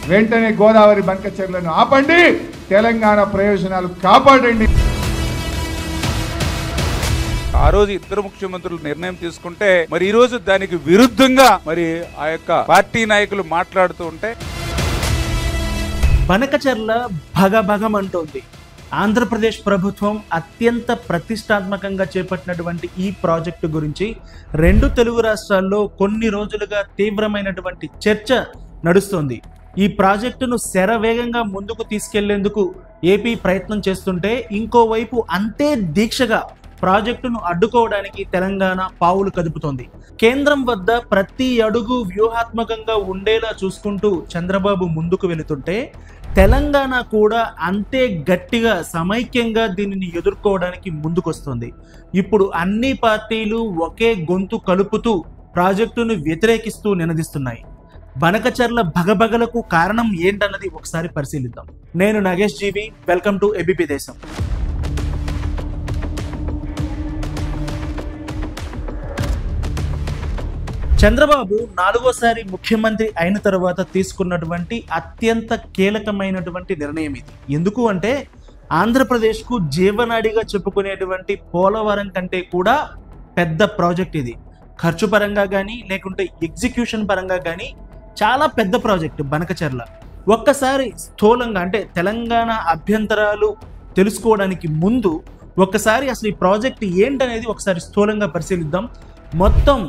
వెంటనే గోదావరి బంకచెర్లను ఆపండి, తెలంగాణ ప్రయోజనాలు కాపాడండి. ఆ రోజు ఇద్దరు ముఖ్యమంత్రులు నిర్ణయం తీసుకుంటే మరి ఈ రోజు దానికి విరుద్ధంగా మరి ఆ యొక్క పార్టీ నాయకులు మాట్లాడుతూ ఉంటే బనకచెర్ల భగభగమంటోంది. ఆంధ్రప్రదేశ్ ప్రభుత్వం అత్యంత ప్రతిష్టాత్మకంగా చేపట్టినటువంటి ఈ ప్రాజెక్టు గురించి రెండు తెలుగు రాష్ట్రాల్లో కొన్ని రోజులుగా తీవ్రమైనటువంటి చర్చ నడుస్తోంది. ఈ ప్రాజెక్టును శరవేగంగా ముందుకు తీసుకెళ్లేందుకు ఏపీ ప్రయత్నం చేస్తుంటే ఇంకోవైపు అంతే దీక్షగా ప్రాజెక్టును అడ్డుకోవడానికి తెలంగాణ పావులు కదుపుతోంది. కేంద్రం వద్ద ప్రతి అడుగు వ్యూహాత్మకంగా ఉండేలా చూసుకుంటూ చంద్రబాబు ముందుకు వెళుతుంటే తెలంగాణ కూడా అంతే గట్టిగా సమైక్యంగా దీనిని ఎదుర్కోవడానికి ముందుకొస్తుంది. ఇప్పుడు అన్ని పార్టీలు ఒకే గొంతు కలుపుతూ ప్రాజెక్టును వ్యతిరేకిస్తూ నినదిస్తున్నాయి. బనకచెర్ల భగభగలకు కారణం ఏంటన్నది ఒకసారి పరిశీలిద్దాం. నేను నగేష్ జీవి, వెల్కమ్ టు ఏబీపీ దేశం. చంద్రబాబు నాలుగోసారి ముఖ్యమంత్రి అయిన తర్వాత తీసుకున్నటువంటి అత్యంత కీలకమైనటువంటి నిర్ణయం ఇది. ఎందుకు అంటే ఆంధ్రప్రదేశ్కు జీవనాడిగా చెప్పుకునేటువంటి పోలవరం కంటే కూడా పెద్ద ప్రాజెక్ట్ ఇది. ఖర్చు పరంగా కానీ లేకుంటే ఎగ్జిక్యూషన్ పరంగా కానీ చాలా పెద్ద ప్రాజెక్టు బనకచెర్ల. ఒక్కసారి స్థూలంగా అంటే తెలంగాణ అభ్యంతరాలు తెలుసుకోవడానికి ముందు ఒక్కసారి అసలు ఈ ప్రాజెక్ట్ ఏంటనేది ఒకసారి స్థూలంగా పరిశీలిద్దాం. మొత్తం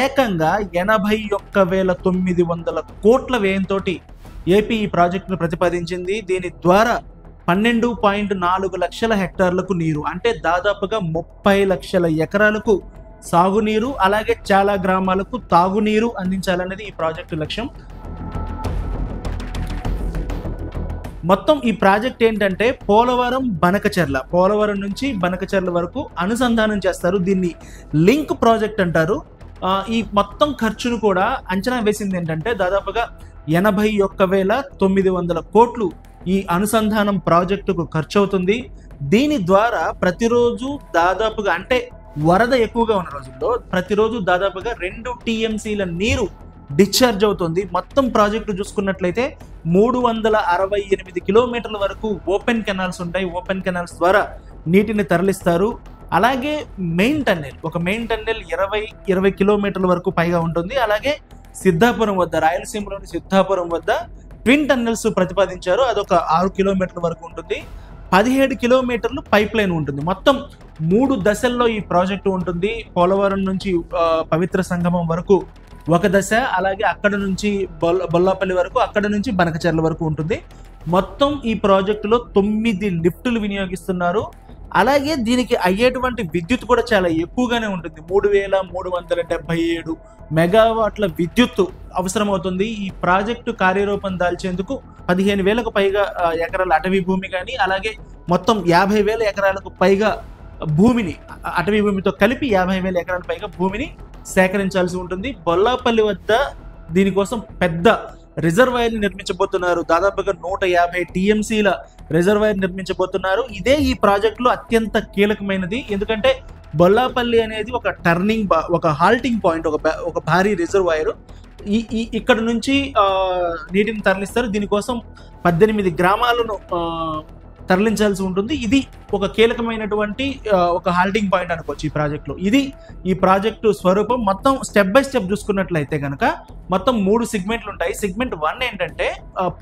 ఏకంగా 81,900 కోట్ల వ్యయంతో ఏపీ ఈ ప్రాజెక్టును ప్రతిపాదించింది. దీని ద్వారా 12.4 లక్షల హెక్టార్లకు నీరు అంటే దాదాపుగా 30 లక్షల ఎకరాలకు సాగునీరు, అలాగే చాలా గ్రామాలకు తాగునీరు అందించాలనేది ఈ ప్రాజెక్టు లక్ష్యం. మొత్తం ఈ ప్రాజెక్ట్ ఏంటంటే పోలవరం నుంచి బనకచెర్ల వరకు అనుసంధానం చేస్తారు. దీన్ని లింక్ ప్రాజెక్ట్ అంటారు. ఈ మొత్తం ఖర్చును కూడా అంచనా వేసింది ఏంటంటే దాదాపుగా 81,900 కోట్లు ఈ అనుసంధానం ప్రాజెక్టుకు ఖర్చు అవుతుంది. దీని ద్వారా ప్రతిరోజు దాదాపుగా అంటే వరద ఎక్కువగా ఉన్న రోజుల్లో ప్రతిరోజు దాదాపుగా 2 TMCల నీరు డిశ్చార్జ్ అవుతుంది. మొత్తం ప్రాజెక్టు చూసుకున్నట్లయితే 368 కిలోమీటర్ల వరకు ఓపెన్ కెనాల్స్ ఉంటాయి. ఓపెన్ కెనాల్స్ ద్వారా నీటిని తరలిస్తారు. అలాగే మెయిన్ టన్నెల్ 20 కిలోమీటర్ల వరకు పైగా ఉంటుంది. అలాగే సిద్ధాపురం వద్ద, రాయలసీమలోని సిద్ధాపురం వద్ద ట్విన్ టన్నెల్స్ ప్రతిపాదించారు. అదొక 6 కిలోమీటర్ల వరకు ఉంటుంది. 17 కిలోమీటర్లు పైప్ లైన్ ఉంటుంది. మొత్తం 3 దశల్లో ఈ ప్రాజెక్టు ఉంటుంది. పోలవరం నుంచి పవిత్ర సంగమం వరకు ఒక దశ, అలాగే అక్కడ నుంచి బొల్లాపల్లి వరకు, అక్కడ నుంచి బనకచెర్ల వరకు ఉంటుంది. మొత్తం ఈ ప్రాజెక్టులో 9 లిఫ్టులు వినియోగిస్తున్నారు. అలాగే దీనికి అయ్యేటువంటి విద్యుత్ కూడా చాలా ఎక్కువగానే ఉంటుంది. 3,377 మెగావాట్ల విద్యుత్ అవసరమవుతుంది. ఈ ప్రాజెక్టు కార్యరూపం దాల్చేందుకు 15,000కు పైగా ఎకరాల అటవీ భూమి కానీ, అలాగే మొత్తం 50,000 ఎకరాలకు పైగా భూమిని, అటవీ భూమితో కలిపి 50,000 ఎకరాల పైగా భూమిని సేకరించాల్సి ఉంటుంది. బొల్లాపల్లి వద్ద దీనికోసం పెద్ద రిజర్వాయర్ నిర్మించబోతున్నారు. దాదాపుగా 150 TMCల రిజర్వాయర్ నిర్మించబోతున్నారు. ఇదే ఈ ప్రాజెక్టులో అత్యంత కీలకమైనది. ఎందుకంటే బొల్లాపల్లి అనేది ఒక ఒక హాల్టింగ్ పాయింట్, ఒక భారీ రిజర్వాయర్. ఇక్కడ నుంచి నీటిని తరలిస్తారు. దీనికోసం 18 గ్రామాలను తరలించాల్సి ఉంటుంది. ఇది ఒక కీలకమైనటువంటి ఒక హాల్టింగ్ పాయింట్ అనుకోవచ్చు ఈ ప్రాజెక్టులో. ఇది ఈ ప్రాజెక్టు స్వరూపం. మొత్తం స్టెప్ బై స్టెప్ చూసుకున్నట్లయితే కనుక మొత్తం 3 సెగ్మెంట్లు ఉంటాయి. సెగ్మెంట్ 1 ఏంటంటే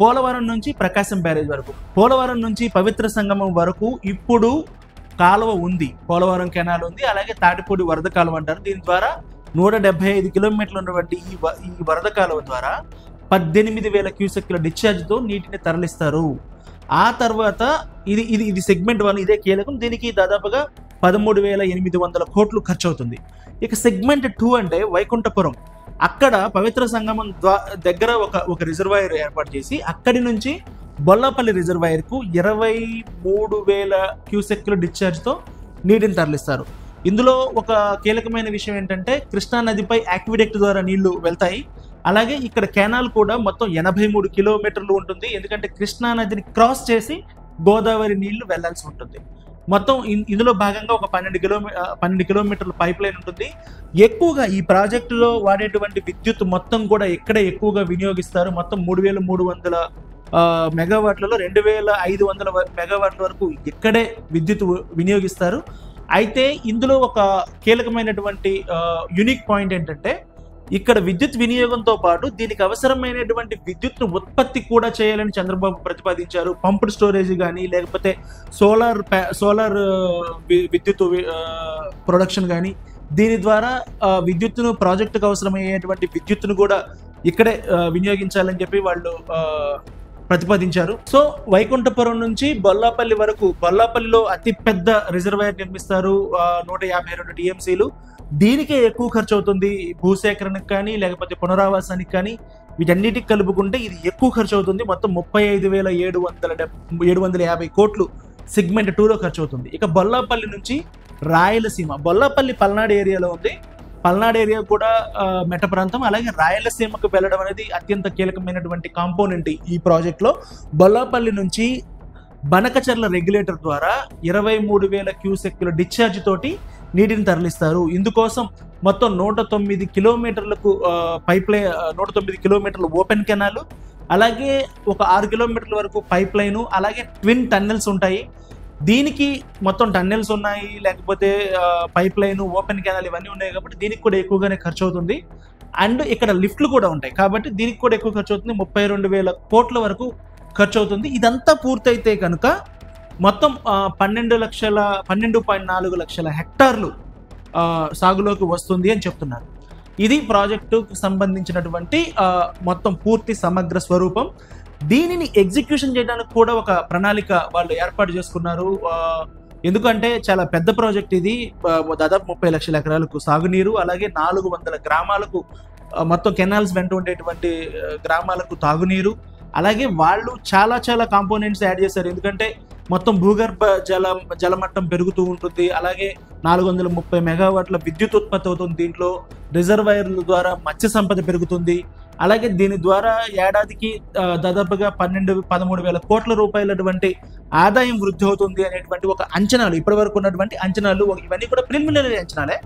పోలవరం నుంచి ప్రకాశం బ్యారేజ్ వరకు, పోలవరం నుంచి పవిత్ర సంగమం వరకు ఇప్పుడు కాలువ ఉంది, పోలవరం కెనాల్ ఉంది, అలాగే తాటిపూడి వరద కాలువ అంటారు. దీని ద్వారా 175 కిలోమీటర్లు ఉన్నటువంటి ఈ వరద కాలువ ద్వారా 18,000 క్యూసెక్ల డిశ్చార్జ్తో నీటిని తరలిస్తారు. ఆ తర్వాత ఇది సెగ్మెంట్ 1, ఇదే కీలకం. దీనికి దాదాపుగా 13,800 కోట్లు ఖర్చు అవుతుంది. ఇక సెగ్మెంట్ 2 అంటే వైకుంఠపురం. అక్కడ పవిత్ర సంగమం దగ్గర ఒక రిజర్వాయర్ ఏర్పాటు చేసి అక్కడి నుంచి బొల్లాపల్లి రిజర్వాయర్కు 23,000 క్యూసెక్ల డిశ్చార్జ్తో నీటిని తరలిస్తారు. ఇందులో ఒక కీలకమైన విషయం ఏంటంటే కృష్ణా నదిపై యాక్విడెక్ట్ ద్వారా నీళ్లు వెళ్తాయి. అలాగే ఇక్కడ కెనాల్ కూడా మొత్తం 83 కిలోమీటర్లు ఉంటుంది. ఎందుకంటే కృష్ణా నదిని క్రాస్ చేసి గోదావరి నీళ్లు వెళ్లాల్సి ఉంటుంది. మొత్తం ఇందులో భాగంగా ఒక 12 కిలోమీటర్ల పైప్ లైన్ ఉంటుంది. ఎక్కువగా ఈ ప్రాజెక్టులో వాడేటువంటి విద్యుత్ మొత్తం కూడా ఎక్కడ ఎక్కువగా వినియోగిస్తారు. మొత్తం 3300 మెగావాట్లలో 2500 మెగావాట్ల వరకు ఇక్కడే విద్యుత్ వినియోగిస్తారు. అయితే ఇందులో ఒక కీలకమైనటువంటి యూనిక్ పాయింట్ ఏంటంటే, ఇక్కడ విద్యుత్ వినియోగంతో పాటు దీనికి అవసరమైనటువంటి విద్యుత్ ఉత్పత్తి కూడా చేయాలని చంద్రబాబు ప్రతిపాదించారు. పంప్డ్ స్టోరేజ్ కానీ, లేకపోతే సోలార్ విద్యుత్ ప్రొడక్షన్ కానీ, దీని ద్వారా విద్యుత్తును ప్రాజెక్టుకు అవసరమయ్యేటువంటి విద్యుత్తును కూడా ఇక్కడే వినియోగించాలని చెప్పి వాళ్ళు ప్రతిపాదించారు. సో వైకుంఠపురం నుంచి బొల్లాపల్లి వరకు, బొల్లాపల్లిలో అతి పెద్ద రిజర్వాయర్ నిర్మిస్తారు, 152 టీఎంసీలు. దీనికే ఎక్కువ ఖర్చు అవుతుంది. భూసేకరణకు కానీ, లేకపోతే పునరావాసానికి కానీ, వీటన్నిటికి కలుపుకుంటే ఇది ఎక్కువ ఖర్చు అవుతుంది. మొత్తం 35,750 కోట్లు సెగ్మెంట్ 2లో ఖర్చు అవుతుంది. ఇక బొల్లాపల్లి నుంచి రాయలసీమ, బొల్లాపల్లి పల్నాడు ఏరియాలో ఉంది. పల్నాడు ఏరియా కూడా మెట్ట ప్రాంతం. అలాగే రాయలసీమకు వెళ్ళడం అనేది అత్యంత కీలకమైనటువంటి కాంపోనెంట్ ఈ ప్రాజెక్ట్లో. బొల్లాపల్లి నుంచి బనకచర్ల రెగ్యులేటర్ ద్వారా 23,000 క్యూసెక్కుల డిశ్చార్జ్ తోటి నీటిని తరలిస్తారు. ఇందుకోసం మొత్తం 109 కిలోమీటర్లకు పైప్ లైన్, 109 కిలోమీటర్ల ఓపెన్ కెనాల్, అలాగే ఒక 6 కిలోమీటర్ల వరకు పైప్ లైను, అలాగే ట్విన్ టన్నెల్స్ ఉంటాయి. దీనికి మొత్తం టన్నెల్స్ ఉన్నాయి, లేకపోతే పైప్ లైన్, ఓపెన్ కెనాల్ ఇవన్నీ ఉన్నాయి కాబట్టి దీనికి కూడా ఎక్కువగానే ఖర్చు అవుతుంది. అండ్ ఇక్కడ లిఫ్ట్లు కూడా ఉంటాయి కాబట్టి దీనికి కూడా ఎక్కువ ఖర్చు అవుతుంది. 32,000 కోట్ల వరకు ఖర్చు అవుతుంది. ఇదంతా పూర్తయితే కనుక మొత్తం 12.4 లక్షల హెక్టార్లు సాగులోకి వస్తుంది అని చెప్తున్నారు. ఇది ప్రాజెక్టుకు సంబంధించినటువంటి మొత్తం పూర్తి సమగ్ర స్వరూపం. దీనిని ఎగ్జిక్యూషన్ చేయడానికి కూడా ఒక ప్రణాళిక వాళ్ళు ఏర్పాటు చేసుకున్నారు. ఎందుకంటే చాలా పెద్ద ప్రాజెక్ట్ ఇది. దాదాపు 30 లక్షల ఎకరాలకు సాగునీరు, అలాగే 400 గ్రామాలకు, మొత్తం కెనాల్స్ వెంట ఉండేటువంటి గ్రామాలకు తాగునీరు, అలాగే వాళ్ళు చాలా కాంపోనెంట్స్ యాడ్ చేశారు. ఎందుకంటే మొత్తం భూగర్భ జలమట్టం పెరుగుతూ ఉంటుంది. అలాగే 430 మెగావాట్ల విద్యుత్ ఉత్పత్తి అవుతుంది. దీంట్లో రిజర్వాయర్ల ద్వారా మత్స్య సంపద పెరుగుతుంది. అలాగే దీని ద్వారా ఏడాదికి దాదాపుగా 13,000 కోట్ల రూపాయలటువంటి ఆదాయం వృద్ధి అవుతుంది అనేటువంటి ఒక అంచనాలు, ఇప్పటి వరకు ఉన్నటువంటి అంచనాలు. ఇవన్నీ కూడా ప్రిలిమినరీ అంచనాలే.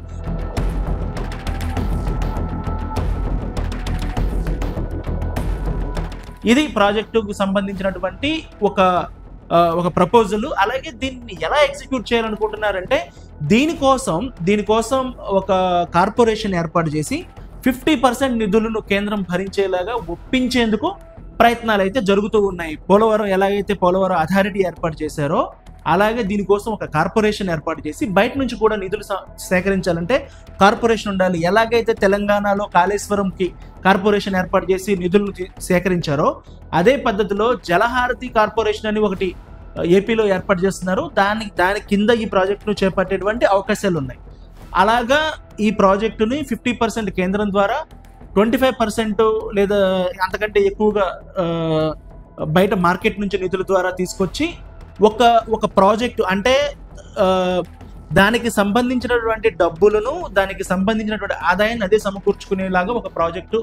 ఇది ప్రాజెక్టుకు సంబంధించినటువంటి ఒక ప్రపోజల్. అలాగే దీన్ని ఎలా ఎగ్జిక్యూట్ చేయాలనుకుంటున్నారంటే, దీనికోసం ఒక కార్పొరేషన్ ఏర్పాటు చేసి 50% నిధులను కేంద్రం భరించేలాగా ఒప్పించేందుకు ప్రయత్నాలు అయితే జరుగుతూ ఉన్నాయి. పోలవరం ఎలాగైతే పోలవరం అథారిటీ ఏర్పాటు చేశారో అలాగే దీనికోసం ఒక కార్పొరేషన్ ఏర్పాటు చేసి బయట నుంచి కూడా నిధులు సేకరించాలంటే కార్పొరేషన్ ఉండాలి. ఎలాగైతే తెలంగాణలో కాళేశ్వరంకి కార్పొరేషన్ ఏర్పాటు చేసి నిధులను సేకరించారో అదే పద్ధతిలో జలహారతి కార్పొరేషన్ అని ఒకటి ఏపీలో ఏర్పాటు చేస్తున్నారు. దాని కింద ఈ ప్రాజెక్టును చేపట్టేటువంటి అవకాశాలు ఉన్నాయి. అలాగా ఈ ప్రాజెక్టుని 50% కేంద్రం ద్వారా, 25% లేదా అంతకంటే ఎక్కువగా బయట మార్కెట్ నుంచి నిధుల ద్వారా తీసుకొచ్చి ఒక ప్రాజెక్టు అంటే దానికి సంబంధించినటువంటి డబ్బులను, దానికి సంబంధించినటువంటి ఆదాయాన్ని అదే సమకూర్చుకునేలాగా ఒక ప్రాజెక్టు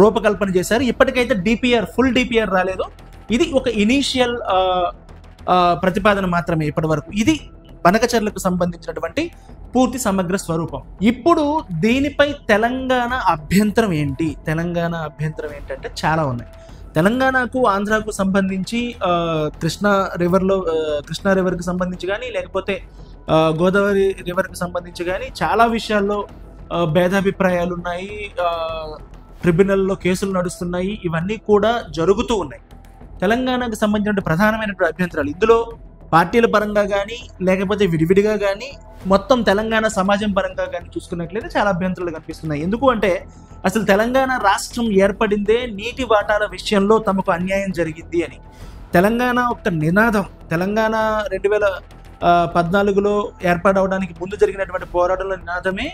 రూపకల్పన చేశారు. ఇప్పటికైతే ఫుల్ డిపిఆర్ రాలేదు. ఇది ఒక ఇనీషియల్ ప్రతిపాదన మాత్రమే ఇప్పటి వరకు. ఇది బనకచర్లకు సంబంధించినటువంటి పూర్తి సమగ్ర స్వరూపం. ఇప్పుడు దీనిపై తెలంగాణ అభ్యంతరం ఏంటంటే చాలా ఉన్నాయి. తెలంగాణకు, ఆంధ్రాకు సంబంధించి కృష్ణా రివర్కి సంబంధించి కానీ, లేకపోతే గోదావరి రివర్కి సంబంధించి కానీ చాలా విషయాల్లో భేదాభిప్రాయాలు ఉన్నాయి. ట్రిబ్యునల్లో కేసులు నడుస్తున్నాయి. ఇవన్నీ కూడా జరుగుతూ ఉన్నాయి. తెలంగాణకు సంబంధించిన ప్రధానమైనటువంటి అభ్యంతరాలు ఇందులో పార్టీల పరంగా కానీ, లేకపోతే విడివిడిగా కానీ, మొత్తం తెలంగాణ సమాజం పరంగా కానీ చూసుకున్నట్లయితే చాలా అభ్యంతరాలు కనిపిస్తున్నాయి. ఎందుకు అంటే అసలు తెలంగాణ రాష్ట్రం ఏర్పడిందే నీటి వాటాల విషయంలో తమకు అన్యాయం జరిగింది అని. తెలంగాణ ఒక నినాదం, తెలంగాణ 2014లో ఏర్పాటవడానికి ముందు జరిగినటువంటి పోరాటంలో నినాదమే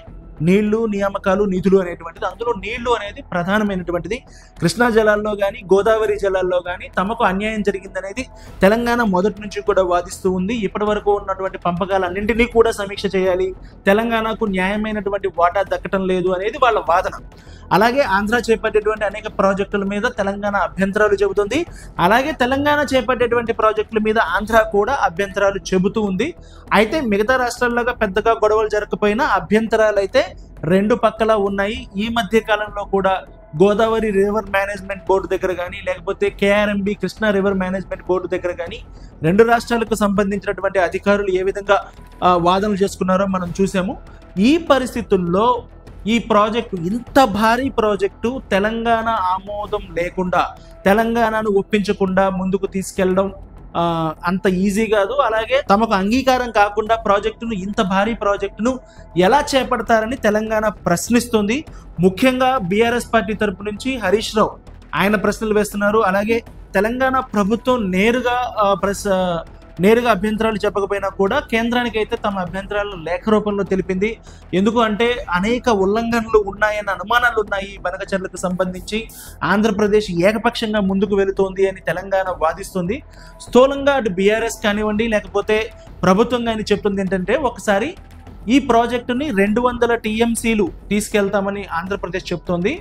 నీళ్లు, నియామకాలు, నిధులు అనేటువంటిది. అందులో నీళ్లు అనేది ప్రధానమైనటువంటిది. కృష్ణా జలాల్లో కానీ, గోదావరి జలాల్లో కానీ తమకు అన్యాయం జరిగిందనేది తెలంగాణ మొదటి నుంచి కూడా వాదిస్తూ ఉంది. ఇప్పటి వరకు ఉన్నటువంటి పంపకాలన్నింటినీ కూడా సమీక్ష చేయాలి, తెలంగాణకు న్యాయమైనటువంటి వాటా దక్కటం లేదు అనేది వాళ్ళ వాదన. అలాగే ఆంధ్ర చేపట్టేటువంటి అనేక ప్రాజెక్టుల మీద తెలంగాణ అభ్యంతరాలు చెబుతుంది. అలాగే తెలంగాణ చేపట్టేటువంటి ప్రాజెక్టుల మీద ఆంధ్ర కూడా అభ్యంతరాలు చెబుతూ ఉంది. అయితే మిగతా రాష్ట్రాల్లాగా పెద్దగా గొడవలు జరగకపోయినా అభ్యంతరాలు అయితే రెండు పక్కల ఉన్నాయి. ఈ మధ్య కాలంలో కూడా గోదావరి రివర్ మేనేజ్మెంట్ బోర్డు దగ్గర కానీ లేకపోతే KRMB Krishna river management board దగ్గర కానీ రెండు రాష్ట్రాలకు సంబంధించినటువంటి అధికారులు ఏ విధంగా వాదనలు చేసుకున్నారో మనం చూసాము. ఈ పరిస్థితుల్లో ఈ ప్రాజెక్టు, ఇంత భారీ ప్రాజెక్టు తెలంగాణ ఆమోదం లేకుండా, తెలంగాణను ఒప్పించకుండా ముందుకు తీసుకెళ్ళడం అంత ఈజీ కాదు. అలాగే తమకు అంగీకారం కాకుండా ప్రాజెక్టును, ఇంత భారీ ప్రాజెక్టును ఎలా చేపడతారని తెలంగాణ ప్రశ్నిస్తుంది. ముఖ్యంగా బీఆర్ఎస్ పార్టీ తరపు నుంచి హరీష్ రావు ఆయన ప్రశ్నలు వేస్తున్నారు. అలాగే తెలంగాణ ప్రభుత్వం నేరుగా అభ్యంతరాలు చెప్పకపోయినా కూడా కేంద్రానికి అయితే తమ అభ్యంతరాలను లేఖ రూపంలో తెలిపింది. ఎందుకు అంటే అనేక ఉల్లంఘనలు ఉన్నాయన్న అనుమానాలు ఉన్నాయి బనకచెర్లకు సంబంధించి. ఆంధ్రప్రదేశ్ ఏకపక్షంగా ముందుకు వెళుతోంది అని తెలంగాణ వాదిస్తుంది. స్థూలంగా అటు బీఆర్ఎస్ కానివ్వండి లేకపోతే ప్రభుత్వం కానీ చెప్తుంది ఏంటంటే, ఒకసారి ఈ ప్రాజెక్టుని 200 TMCలు తీసుకెళ్తామని ఆంధ్రప్రదేశ్ చెప్తోంది.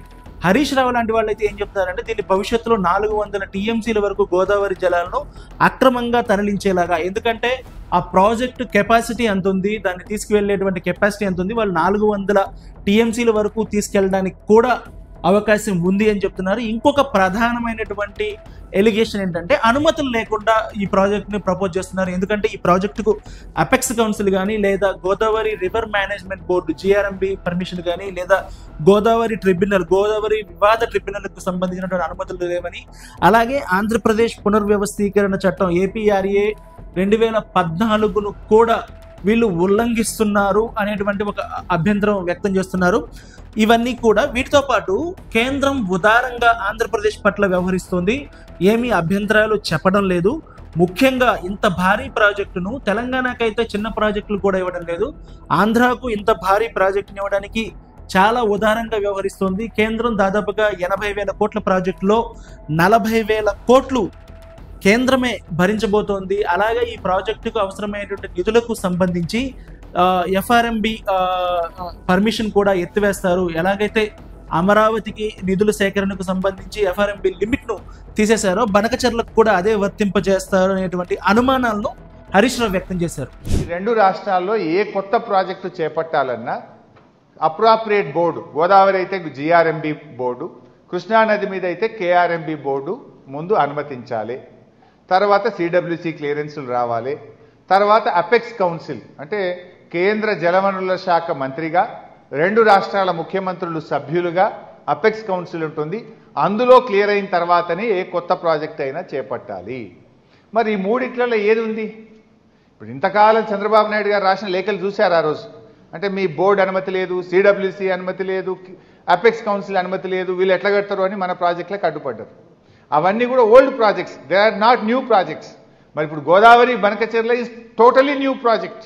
హరీష్ రావు లాంటి వాళ్ళు అయితే ఏం చెప్తారంటే, దీన్ని భవిష్యత్తులో 400 TMCల వరకు గోదావరి జలాలను అక్రమంగా తరలించేలాగా, ఎందుకంటే ఆ ప్రాజెక్టు కెపాసిటీ ఎంత ఉంది, దాన్ని తీసుకువెళ్ళేటువంటి కెపాసిటీ ఎంత ఉంది, వాళ్ళు 400 TMCల వరకు తీసుకెళ్ళడానికి కూడా అవకాశం ఉంది అని చెప్తున్నారు. ఇంకొక ప్రధానమైనటువంటి ఎలిగేషన్ ఏంటంటే, అనుమతులు లేకుండా ఈ ప్రాజెక్టుని ప్రపోజ్ చేస్తున్నారు. ఎందుకంటే ఈ ప్రాజెక్టుకు అపెక్స్ కౌన్సిల్ కానీ లేదా Godavari river management board GRMB permission కానీ లేదా గోదావరి వివాద ట్రిబ్యునల్కు సంబంధించినటువంటి అనుమతులు లేవని, అలాగే ఆంధ్రప్రదేశ్ పునర్వ్యవస్థీకరణ చట్టం APRA 2014ను కూడా వీళ్ళు ఉల్లంఘిస్తున్నారు అనేటువంటి ఒక అభ్యంతరం వ్యక్తం చేస్తున్నారు. ఇవన్నీ కూడా, వీటితో పాటు కేంద్రం ఉదారంగా ఆంధ్రప్రదేశ్ పట్ల వ్యవహరిస్తుంది, ఏమీ అభ్యంతరాలు చెప్పడం లేదు. ముఖ్యంగా ఇంత భారీ ప్రాజెక్టును తెలంగాణకైతే చిన్న ప్రాజెక్టులు కూడా ఇవ్వడం లేదు, ఆంధ్రాకు ఇంత భారీ ప్రాజెక్టుని ఇవ్వడానికి చాలా ఉదారంగా వ్యవహరిస్తుంది. కేంద్రం దాదాపుగా 80,000 కోట్ల ప్రాజెక్టులో 40,000 కోట్లు కేంద్రమే భరించబోతోంది. అలాగే ఈ ప్రాజెక్టుకు అవసరమైనటువంటి నిధులకు సంబంధించి FRMB పర్మిషన్ కూడా ఎత్తివేస్తారు. ఎలాగైతే అమరావతికి నిధుల సేకరణకు సంబంధించి FRMB లిమిట్ను తీసేశారో బనకచెర్లకు కూడా అదే వర్తింపజేస్తారు అనేటువంటి అనుమానాలను హరీష్ రావు వ్యక్తం చేశారు. ఈ రెండు రాష్ట్రాల్లో ఏ కొత్త ప్రాజెక్టు చేపట్టాలన్నా అప్రాప్రియేట్ బోర్డు, గోదావరి అయితే GRMB బోర్డు, కృష్ణానది మీద అయితే KRMB బోర్డు ముందు అనుమతించాలి. తర్వాత CWC క్లియరెన్సులు రావాలి. తర్వాత అపెక్స్ కౌన్సిల్ అంటే కేంద్ర జలవనరుల శాఖ మంత్రిగా రెండు రాష్ట్రాల ముఖ్యమంత్రులు సభ్యులుగా అపెక్స్ కౌన్సిల్ ఉంటుంది. అందులో క్లియర్ అయిన తర్వాతనే ఏ కొత్త ప్రాజెక్ట్ అయినా చేపట్టాలి. మరి ఈ మూడిట్లలో ఏది ఉంది? ఇప్పుడు ఇంతకాలం చంద్రబాబు నాయుడు గారు రాసిన లేఖలు చూశారు ఆ రోజు. అంటే మీ బోర్డు అనుమతి లేదు, CWC అనుమతి లేదు, అపెక్స్ కౌన్సిల్ అనుమతి లేదు, వీళ్ళు ఎట్లా కడతారు అని మన ప్రాజెక్టులకు అడ్డుపడ్డారు. అవన్నీ కూడా old projects, they are not new projects. మరి ఇప్పుడు Godavari Banakacherla is totally new project.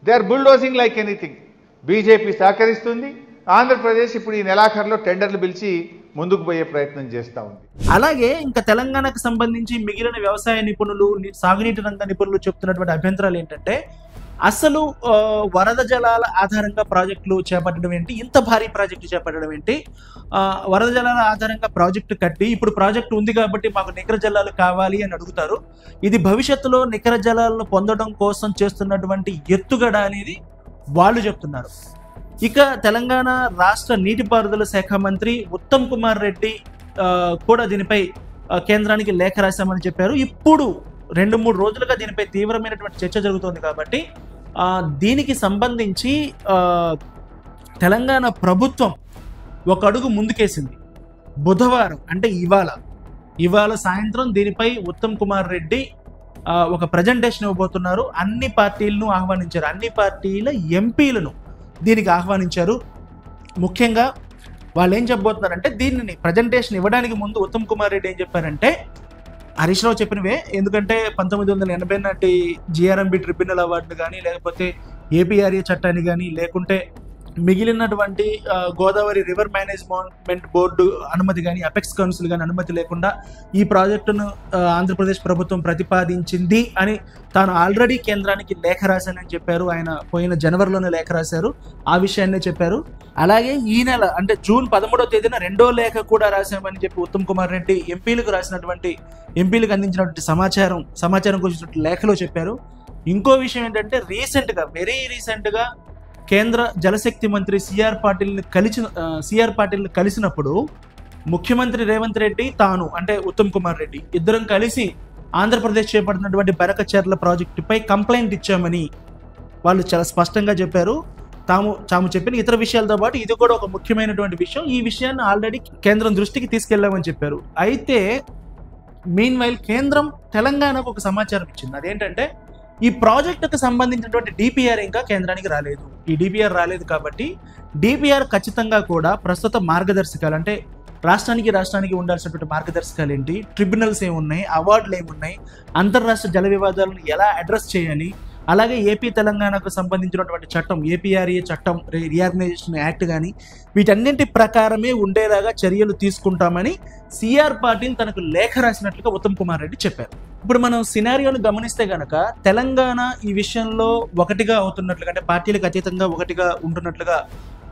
They are bulldozing like anything. BJP సహకరిస్తుంది. ఆంధ్రప్రదేశ్ ఇప్పుడు ఈ నెలాఖరులో టెండర్లు పిలిచి ముందుకు పోయే ప్రయత్నం చేస్తూ ఉంది. అలాగే ఇంకా తెలంగాణకు సంబంధించి మిగిలిన వ్యవసాయ నిపుణులు, సాగునీటి రంగ నిపుణులు చెప్తున్నటువంటి అభ్యంతరాలు ఏంటంటే, అసలు వరద జలాల ఆధారంగా ప్రాజెక్టులు చేపట్టడం ఏంటి, ఇంత భారీ ప్రాజెక్టు చేపట్టడం ఏంటి, వరద జలాల ఆధారంగా ప్రాజెక్టు కట్టి ఇప్పుడు ప్రాజెక్టు ఉంది కాబట్టి మాకు నికర జలాలు కావాలి అని అడుగుతారు. ఇది భవిష్యత్తులో నికర జలాలను పొందడం కోసం చేస్తున్నటువంటి ఎత్తుగడ అనేది వాళ్ళు చెప్తున్నారు. ఇక తెలంగాణ రాష్ట్ర నీటిపారుదల శాఖ మంత్రి ఉత్తమ్ కుమార్ రెడ్డి కూడా దీనిపై కేంద్రానికి లేఖ రాశామని చెప్పారు. ఇప్పుడు 2-3 రోజులుగా దీనిపై తీవ్రమైనటువంటి చర్చ జరుగుతోంది కాబట్టి దీనికి సంబంధించి తెలంగాణ ప్రభుత్వం ఒక అడుగు ముందుకేసింది. బుధవారం అంటే ఇవాళ సాయంత్రం దీనిపై ఉత్తమ్ కుమార్ రెడ్డి ఒక ప్రజెంటేషన్ ఇవ్వబోతున్నారు. అన్ని పార్టీలను ఆహ్వానించారు, అన్ని పార్టీల ఎంపీలను దీనికి ఆహ్వానించారు. ముఖ్యంగా వాళ్ళు ఏం చెప్పబోతున్నారంటే, దీనిని ప్రజెంటేషన్ ఇవ్వడానికి ముందు ఉత్తమ్ కుమార్ రెడ్డి ఏం చెప్పారంటే, హరీష్ రావు చెప్పినవే, ఎందుకంటే 1980 నాటి GRMB ట్రిబ్యునల్ అవార్డును కానీ లేకపోతే APRA చట్టాన్ని కానీ లేకుంటే మిగిలినటువంటి గోదావరి రివర్ మేనేజ్మెంట్ బోర్డు అనుమతి కానీ అపెక్స్ కౌన్సిల్ కానీ అనుమతి లేకుండా ఈ ప్రాజెక్టును ఆంధ్రప్రదేశ్ ప్రభుత్వం ప్రతిపాదించింది అని తాను ఆల్రెడీ కేంద్రానికి లేఖ రాశానని చెప్పారు. ఆయన పోయిన జనవరిలోనే లేఖ రాశారు, ఆ విషయాన్నే చెప్పారు. అలాగే ఈ నెల అంటే జూన్ 13వ తేదీన రెండో లేఖ కూడా రాశామని చెప్పి ఉత్తమ్ కుమార్ రెడ్డి ఎంపీలకు అందించినటువంటి సమాచారం గురించి లేఖలో చెప్పారు. ఇంకో విషయం ఏంటంటే వెరీ రీసెంట్గా కేంద్ర జలశక్తి మంత్రి సిఆర్ పాటిల్ని కలిసినప్పుడు ముఖ్యమంత్రి రేవంత్ రెడ్డి తాను అంటే ఉత్తమ్ కుమార్ రెడ్డి ఇద్దరం కలిసి ఆంధ్రప్రదేశ్ చేపడుతున్నటువంటి బనకచెర్ల ప్రాజెక్టుపై కంప్లైంట్ ఇచ్చామని వాళ్ళు చాలా స్పష్టంగా చెప్పారు. తాము చెప్పిన ఇతర విషయాలతో పాటు ఇది కూడా ఒక ముఖ్యమైనటువంటి విషయం, ఈ విషయాన్ని ఆల్రెడీ కేంద్రం దృష్టికి తీసుకెళ్లామని చెప్పారు. అయితే మీన్వైల్ కేంద్రం తెలంగాణకు ఒక సమాచారం ఇచ్చింది. అదేంటంటే ఈ ప్రాజెక్టుకు సంబంధించినటువంటి డిపిఆర్ ఇంకా కేంద్రానికి రాలేదు. ఈ డిపిఆర్ రాలేదు కాబట్టి డిపిఆర్ ఖచ్చితంగా కూడా ప్రస్తుత మార్గదర్శకాలు అంటే రాష్ట్రానికి ఉండాల్సినటువంటి మార్గదర్శకాలు ఏంటి, ట్రిబ్యునల్స్ ఏమున్నాయి, అవార్డులు ఏమున్నాయి, అంతర్రాష్ట్ర జల వివాదాలను ఎలా అడ్రస్ చేయాలి, అలాగే ఏపీ తెలంగాణకు సంబంధించినటువంటి చట్టం ఏపీఆర్ఏ చట్టం రీఆర్గనైజేషన్ యాక్ట్ కానీ వీటన్నింటి ప్రకారమే ఉండేలాగా చర్యలు తీసుకుంటామని సిఆర్ పాటిల్ తనకు లేఖ రాసినట్లుగా ఉత్తమ్ కుమార్ రెడ్డి చెప్పారు. ఇప్పుడు మనం సినారియోను గమనిస్తే గనక తెలంగాణ ఈ విషయంలో ఒకటిగా అవుతున్నట్లుగా అంటే పార్టీలకు అతీతంగా ఒకటిగా ఉంటున్నట్లుగా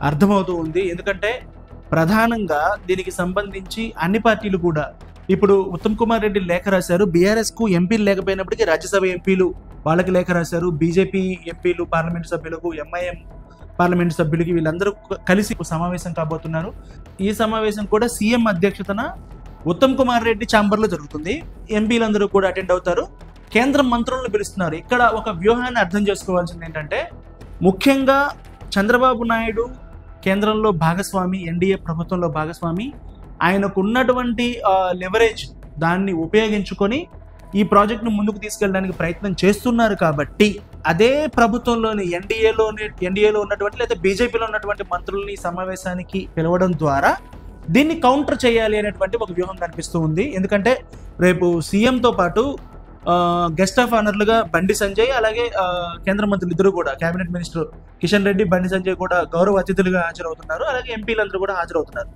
అర్థమవుతూ ఉంది. ఎందుకంటే ప్రధానంగా దీనికి సంబంధించి అన్ని పార్టీలు కూడా ఇప్పుడు ఉత్తమ్ కుమార్ రెడ్డి లేఖ రాశారు. బీఆర్ఎస్కు ఎంపీలు లేకపోయినప్పటికీ రాజ్యసభ ఎంపీలు వాళ్ళకి లేఖ రాశారు. బీజేపీ ఎంపీలు పార్లమెంటు సభ్యులకు, ఎంఐఎం పార్లమెంటు సభ్యులకి వీళ్ళందరూ కలిసి సమావేశం కాబోతున్నారు. ఈ సమావేశం కూడా సీఎం అధ్యక్షతన ఉత్తమ్ కుమార్ రెడ్డి ఛాంబర్లో జరుగుతుంది. ఎంపీలందరూ కూడా అటెండ్ అవుతారు. కేంద్ర మంత్రులను పిలుస్తున్నారు. ఇక్కడ ఒక వ్యూహాన్ని అర్థం చేసుకోవాల్సింది ఏంటంటే ముఖ్యంగా చంద్రబాబు నాయుడు కేంద్రంలో భాగస్వామి, ఎన్డీఏ ప్రభుత్వంలో భాగస్వామి, ఆయనకు ఉన్నటువంటి లెవరేజ్ దాన్ని ఉపయోగించుకొని ఈ ప్రాజెక్టును ముందుకు తీసుకెళ్ళడానికి ప్రయత్నం చేస్తున్నారు. కాబట్టి అదే ప్రభుత్వంలోని ఎన్డీఏలో ఉన్నటువంటి లేదా బీజేపీలో ఉన్నటువంటి మంత్రుల్ని సమావేశానికి పిలవడం ద్వారా దీన్ని కౌంటర్ చేయాలి అనేటువంటి ఒక వ్యూహం కనిపిస్తూ ఉంది. ఎందుకంటే రేపు సీఎంతో పాటు గెస్ట్ ఆఫ్ ఆనర్లుగా బండి సంజయ్ అలాగే కేంద్ర మంత్రులు ఇద్దరు కూడా కేబినెట్ మినిస్టర్ కిషన్ రెడ్డి, బండి సంజయ్ కూడా గౌరవ అతిథులుగా హాజరవుతున్నారు. అలాగే ఎంపీలందరూ కూడా హాజరవుతున్నారు.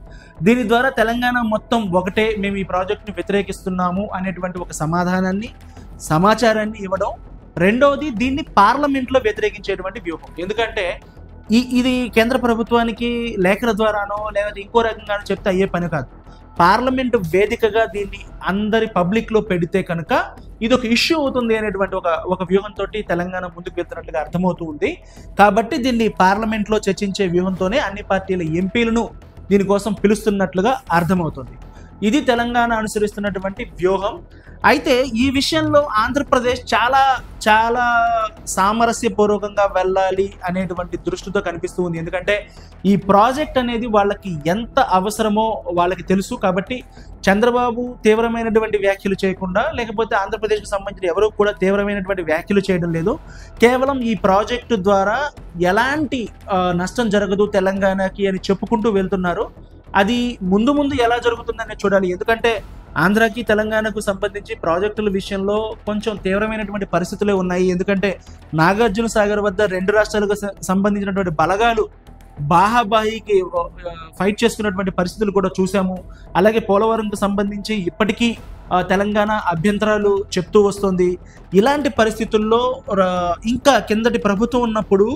దీని ద్వారా తెలంగాణ మొత్తం ఒకటే, మేము ఈ ప్రాజెక్టుని వ్యతిరేకిస్తున్నాము అనేటువంటి ఒక సమాచారాన్ని ఇవ్వడం. రెండవది దీన్ని పార్లమెంట్లో వ్యతిరేకించేటువంటి వ్యూహం. ఎందుకంటే ఇది కేంద్ర ప్రభుత్వానికి లేఖల ద్వారానో లేకపోతే ఇంకో రకంగానో చెప్తే అయ్యే పని కాదు. పార్లమెంటు వేదికగా దీన్ని అందరి పబ్లిక్లో పెడితే కనుక ఇది ఒక ఇష్యూ అవుతుంది అనేటువంటి ఒక వ్యూహంతో తెలంగాణ ముందుకు వెళ్తున్నట్లుగా అర్థమవుతూ ఉంది. కాబట్టి దీన్ని పార్లమెంట్లో చర్చించే వ్యూహంతోనే అన్ని పార్టీల ఎంపీలను దీనికోసం పిలుస్తున్నట్లుగా అర్థమవుతుంది. ఇది తెలంగాణ అనుసరిస్తున్నటువంటి వ్యూహం. అయితే ఈ విషయంలో ఆంధ్రప్రదేశ్ చాలా చాలా సామరస్యపూర్వకంగా వెళ్ళాలి అనేటువంటి దృష్టితో కనిపిస్తూ ఉంది. ఎందుకంటే ఈ ప్రాజెక్ట్ అనేది వాళ్ళకి ఎంత అవసరమో వాళ్ళకి తెలుసు. కాబట్టి చంద్రబాబు తీవ్రమైనటువంటి వ్యాఖ్యలు చేయకుండా, లేకపోతే ఆంధ్రప్రదేశ్కి సంబంధించిన ఎవరూ కూడా తీవ్రమైనటువంటి వ్యాఖ్యలు చేయడం లేదు. కేవలం ఈ ప్రాజెక్టు ద్వారా ఎలాంటి నష్టం జరగదు తెలంగాణకి అని చెప్పుకుంటూ వెళ్తున్నారు. అది ముందు ఎలా జరుగుతుందనే చూడాలి. ఎందుకంటే ఆంధ్రాకి తెలంగాణకు సంబంధించి ప్రాజెక్టుల విషయంలో కొంచెం తీవ్రమైనటువంటి పరిస్థితులే ఉన్నాయి. ఎందుకంటే నాగార్జున సాగర్ వద్ద రెండు రాష్ట్రాలకు సంబంధించినటువంటి బలగాలు బాహాబాహికి ఫైట్ చేసుకున్నటువంటి పరిస్థితులు కూడా చూసాము. అలాగే పోలవరంకు సంబంధించి ఇప్పటికీ తెలంగాణ అభ్యంతరాలు చెప్తూ వస్తుంది. ఇలాంటి పరిస్థితుల్లో ఇంకా కిందటి ప్రభుత్వం ఉన్నప్పుడు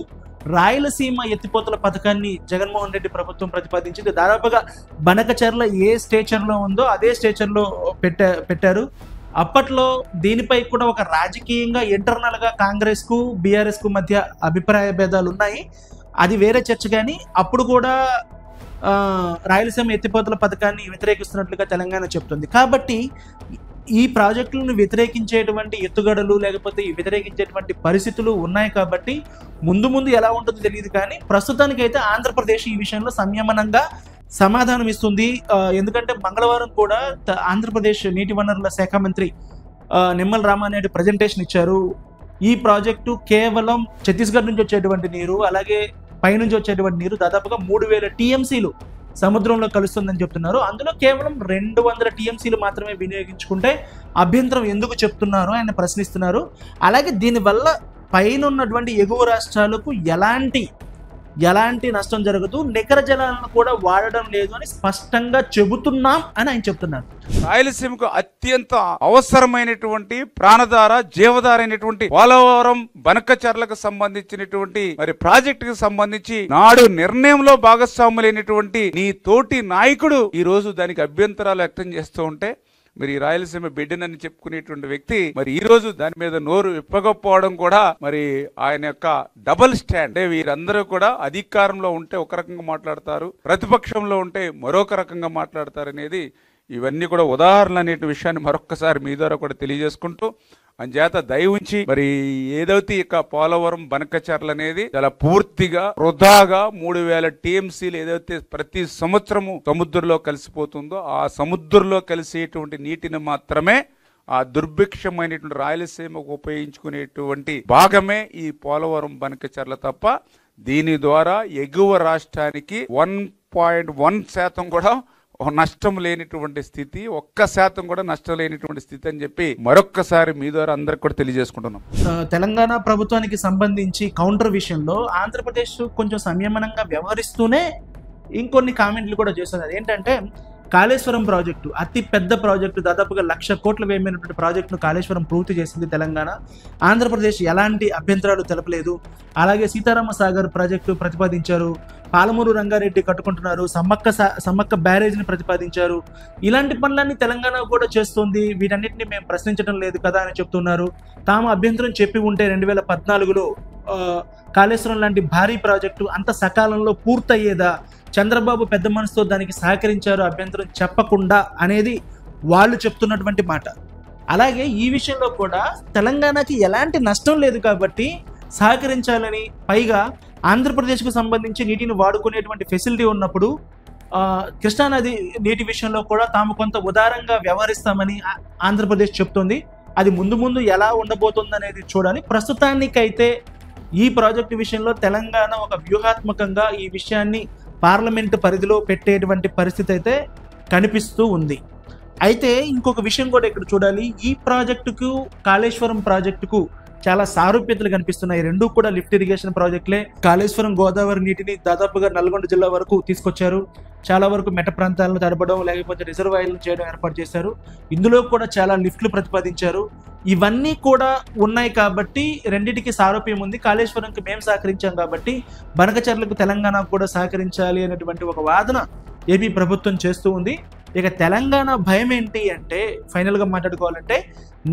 రాయలసీమ ఎత్తిపోతల పథకాన్ని జగన్మోహన్ రెడ్డి ప్రభుత్వం ప్రతిపాదించింది. దాదాపుగా బనకచెర్ల ఏ స్టేచర్లో ఉందో అదే స్టేచర్లో పెట్టారు. అప్పట్లో దీనిపై కూడా ఒక రాజకీయంగా ఇంటర్నల్గా కాంగ్రెస్కు బీఆర్ఎస్కు మధ్య అభిప్రాయ భేదాలు ఉన్నాయి. అది వేరే చర్చ. కానీ అప్పుడు కూడా రాయలసీమ ఎత్తిపోతల పథకాన్ని వ్యతిరేకిస్తున్నట్లుగా తెలంగాణ చెప్తుంది. కాబట్టి ఈ ప్రాజెక్టులను వ్యతిరేకించేటువంటి ఎత్తుగడలు లేకపోతే వ్యతిరేకించేటువంటి పరిస్థితులు ఉన్నాయి. కాబట్టి ముందు ఎలా ఉంటుందో తెలియదు. కానీ ప్రస్తుతానికైతే ఆంధ్రప్రదేశ్ ఈ విషయంలో సంయమనంగా సమాధానం ఇస్తుంది. ఎందుకంటే మంగళవారం కూడా ఆంధ్రప్రదేశ్ నీటి వనరుల శాఖ మంత్రి నిమ్మల రామానాయుడు ప్రజెంటేషన్ ఇచ్చారు. ఈ ప్రాజెక్టు కేవలం ఛత్తీస్గఢ్ నుంచి వచ్చేటువంటి నీరు అలాగే పైనుంచి వచ్చేటువంటి నీరు దాదాపుగా 3000 టీఎంసీలు సముద్రంలో కలుస్తుందని చెప్తున్నారు. అందులో కేవలం 200 టీఎంసీలు మాత్రమే వినియోగించుకుంటే అభ్యంతరం ఎందుకు చెప్తున్నారు ఆయన ప్రశ్నిస్తున్నారు. అలాగే దీనివల్ల పైన ఉన్నటువంటి ఎగువ రాష్ట్రాలకు ఎలాంటి ఎలాంటి నష్టం జరగదు, నికర జలాలను కూడా వాడడం లేదు అని స్పష్టంగా చెబుతున్నాం అని ఆయన చెప్తున్నారు. రాయలసీమకు అత్యంత అవసరమైనటువంటి ప్రాణధార జీవధార అయినటువంటి పోలవరం బనకచర్లకు సంబంధించినటువంటి మరి ప్రాజెక్టుకు సంబంధించి నాడు నిర్ణయంలో భాగస్వాములైనటువంటి నీ తోటి నాయకుడు ఈ రోజు దానికి అభ్యంతరాలు వ్యక్తం చేస్తూ ఉంటే మరి ఈ రాయలసీమ బిడ్డనని చెప్పుకునేటువంటి వ్యక్తి మరి ఈ రోజు దాని మీద నోరు విప్పకపోవడం కూడా మరి ఆయన యొక్క డబుల్ స్టాండ్. అంటే వీరందరూ కూడా అధికారంలో ఉంటే ఒక రకంగా మాట్లాడతారు, ప్రతిపక్షంలో ఉంటే మరొక రకంగా మాట్లాడతారు అనేది ఇవన్నీ కూడా ఉదాహరణలు అనే విషయాన్ని మరొక్కసారి మీ ద్వారా కూడా తెలియజేసుకుంటూ అంచేత దయ ఉంచి మరి ఏదైతే ఇక పోలవరం బనకచర్ల అనేది చాలా పూర్తిగా వృధాగా 3000 టీఎంసీలు ఏదైతే ప్రతి సంవత్సరము సముద్రంలో కలిసిపోతుందో ఆ సముద్రంలో కలిసేటువంటి నీటిని మాత్రమే ఆ దుర్భిక్షమైనటువంటి రాయలసీమకు ఉపయోగించుకునేటువంటి భాగమే ఈ పోలవరం బనకచర్ల తప్ప దీని ద్వారా ఎగువ రాష్ట్రానికి 1.1% కూడా నష్టం లేనిటువంటి స్థితి, 1% కూడా నష్టం లేనిటువంటి స్థితి అని చెప్పి మరొక్కసారి మీ ద్వారా అందరికి కూడా తెలియజేసుకుంటున్నాం. తెలంగాణ ప్రభుత్వానికి సంబంధించి కౌంటర్ విషయంలో ఆంధ్రప్రదేశ్ కొంచెం సంయమనంగా వ్యవహరిస్తూనే ఇంకొన్ని కామెంట్లు కూడా చేస్తున్నారు. ఏంటంటే కాళేశ్వరం ప్రాజెక్టు అతి పెద్ద ప్రాజెక్టు, దాదాపుగా 1,00,000 కోట్ల వ్యయమైనటువంటి ప్రాజెక్టును కాళేశ్వరం పూర్తి చేసింది తెలంగాణ. ఆంధ్రప్రదేశ్ ఎలాంటి అభ్యంతరాలు తెలపలేదు. అలాగే సీతారామ సాగర్ ప్రాజెక్టు ప్రతిపాదించారు, పాలమూరు రంగారెడ్డి కట్టుకుంటున్నారు, సమ్మక్క బ్యారేజ్ని ప్రతిపాదించారు. ఇలాంటి పనులన్నీ తెలంగాణ కూడా చేస్తుంది, వీటన్నిటిని మేము ప్రశ్నించడం లేదు కదా అని చెప్తున్నారు. తాము అభ్యంతరం చెప్పి ఉంటే 2014లో కాళేశ్వరం లాంటి భారీ ప్రాజెక్టు అంత సకాలంలో పూర్తయ్యేదా, చంద్రబాబు పెద్ద మనసుతో దానికి సహకరించారు అభ్యంతరం చెప్పకుండా అనేది వాళ్ళు చెప్తున్నటువంటి మాట. అలాగే ఈ విషయంలో కూడా తెలంగాణకి ఎలాంటి నష్టం లేదు కాబట్టి సహకరించాలని, పైగా ఆంధ్రప్రదేశ్కు సంబంధించి నీటిని వాడుకునేటువంటి ఫెసిలిటీ ఉన్నప్పుడు కృష్ణానది నీటి విషయంలో కూడా తాము కొంత ఉదారంగా వ్యవహరిస్తామని ఆంధ్రప్రదేశ్ చెప్తోంది. అది ముందు ముందు ఎలా ఉండబోతుంది అనేది చూడాలి. ప్రస్తుతానికైతే ఈ ప్రాజెక్టు విషయంలో తెలంగాణ ఒక వ్యూహాత్మకంగా ఈ విషయాన్ని పార్లమెంటు పరిధిలో పెట్టేటువంటి పరిస్థితి అయితే కనిపిస్తూ ఉంది. అయితే ఇంకొక విషయం కూడా ఇక్కడ చూడాలి. ఈ ప్రాజెక్టుకు కాళేశ్వరం ప్రాజెక్టుకు చాలా సారూప్యతలు కనిపిస్తున్నాయి. రెండు కూడా లిఫ్ట్ ఇరిగేషన్ ప్రాజెక్టులే. కాళేశ్వరం గోదావరి నీటిని దాదాపుగా నల్గొండ జిల్లా వరకు తీసుకొచ్చారు. చాలా వరకు మెట్ట ప్రాంతాలను తడపడం, లేకపోతే రిజర్వాయర్లు చేయడం ఏర్పాటు చేశారు. ఇందులో కూడా చాలా లిఫ్ట్లు ప్రతిపాదించారు. ఇవన్నీ కూడా ఉన్నాయి కాబట్టి రెండింటికి సారూప్యం ఉంది. కాళేశ్వరంకి మేము సహకరించాం కాబట్టి బనకచర్లకు తెలంగాణకు కూడా సహకరించాలి అనేటువంటి ఒక వాదన ఏపీ ప్రభుత్వం చేస్తూ ఉంది. ఇక తెలంగాణ భయం ఏంటి అంటే, ఫైనల్గా మాట్లాడుకోవాలంటే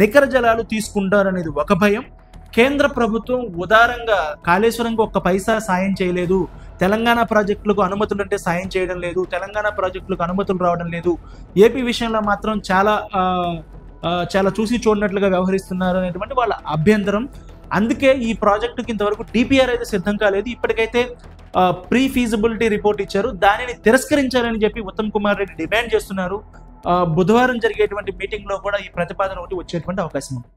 నికర జలాలు తీసుకుంటారనేది ఒక భయం. కేంద్ర ప్రభుత్వం ఉదారంగా కాళేశ్వరంకి 1 పైసా సాయం చేయలేదు, తెలంగాణ ప్రాజెక్టులకు అనుమతులు అంటే సాయం చేయడం లేదు, తెలంగాణ ప్రాజెక్టులకు అనుమతులు రావడం లేదు, ఏపీ విషయంలో మాత్రం చాలా చూసి చూడనట్లుగా వ్యవహరిస్తున్నారు అనేటువంటి వాళ్ళ అభ్యంతరం. అందుకే ఈ ప్రాజెక్టుకి ఇంతవరకు డిపిఆర్ అయితే సిద్ధం కాలేదు. ఇప్పటికైతే ప్రీ ఫీజిబిలిటీ రిపోర్ట్ ఇచ్చారు, దానిని తిరస్కరించాలని చెప్పి ఉత్తమ్ కుమార్ రెడ్డి డిమాండ్ చేస్తున్నారు. బుధవారం జరిగేటువంటి మీటింగ్లో కూడా ఈ ప్రతిపాదన ఒకటి వచ్చేటువంటి అవకాశం ఉంది.